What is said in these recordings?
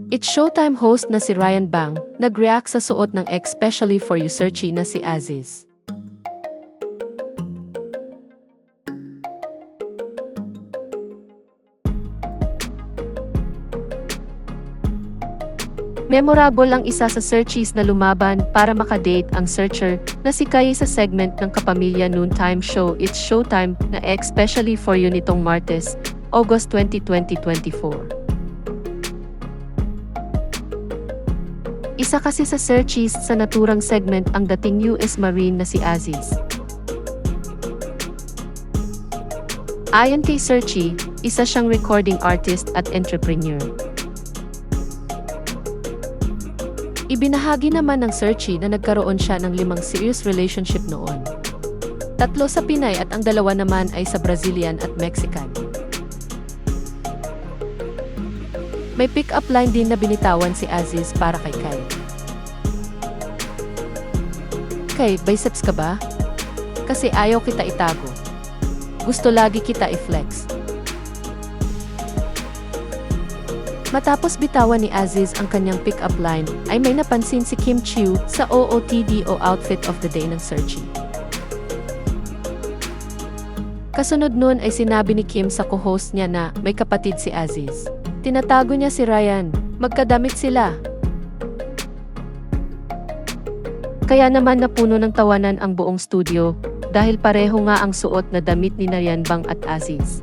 It's Showtime host na si Ryan Bang, nag-react sa suot ng especially for you searchy na si Aziz. Memorable ang isa sa searchies na lumaban para makadate ang searcher na si Kai sa segment ng Kapamilya Noontime Show It's Showtime na especially for you nitong Martes, August 20, 2024. Isa kasi sa searchies sa naturang segment ang dating US Marine na si Aziz. Ayon kay Searchy, isa siyang recording artist at entrepreneur. Ibinahagi naman ng Searchy na nagkaroon siya ng 5 serious relationship noon. 3 sa Pinay at ang 2 naman ay sa Brazilian at Mexican. May pick-up line din na binitawan si Aziz para kay Kai. Kai, biceps ka ba? Kasi ayaw kita itago. Gusto lagi kita i-flex. Matapos bitawan ni Aziz ang kanyang pick-up line, ay may napansin si Kim Chiu sa OOTDO outfit of the day ng Searchy. Kasunod nun ay sinabi ni Kim sa co-host niya na may kapatid si Aziz. Tinatago niya si Ryan, magkadamit sila. Kaya naman napuno ng tawanan ang buong studio dahil pareho nga ang suot na damit ni Ryan Bang at Aziz.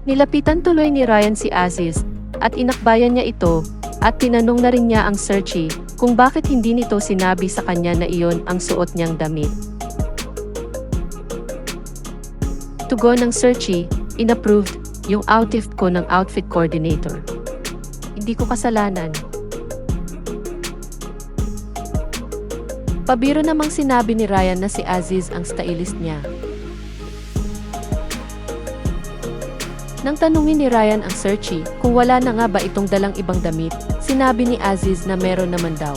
Nilapitan tuloy ni Ryan si Aziz at inakbayan niya ito at tinanong na rin niya ang Searchy kung bakit hindi nito sinabi sa kanya na iyon ang suot niyang damit. Tugon ng Searchy, inapproved yung outfit ko ng outfit coordinator. Hindi ko kasalanan. Pabiro namang sinabi ni Ryan na si Aziz ang stylist niya. Nang tanungin ni Ryan ang Searchy kung wala na nga ba itong dalang ibang damit, sinabi ni Aziz na meron naman daw.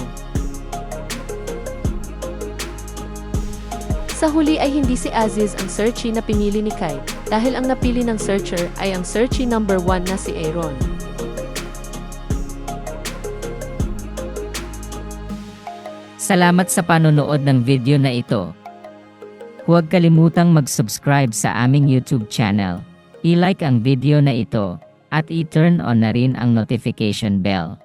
Sa huli ay hindi si Aziz ang Searchy na pinili ni Kai, dahil ang napili ng searcher ay ang Searchy number 1 na si Aaron. Salamat sa panonood ng video na ito. Huwag kalimutang mag-subscribe sa aming YouTube channel. I-like ang video na ito, at i-turn on na rin ang notification bell.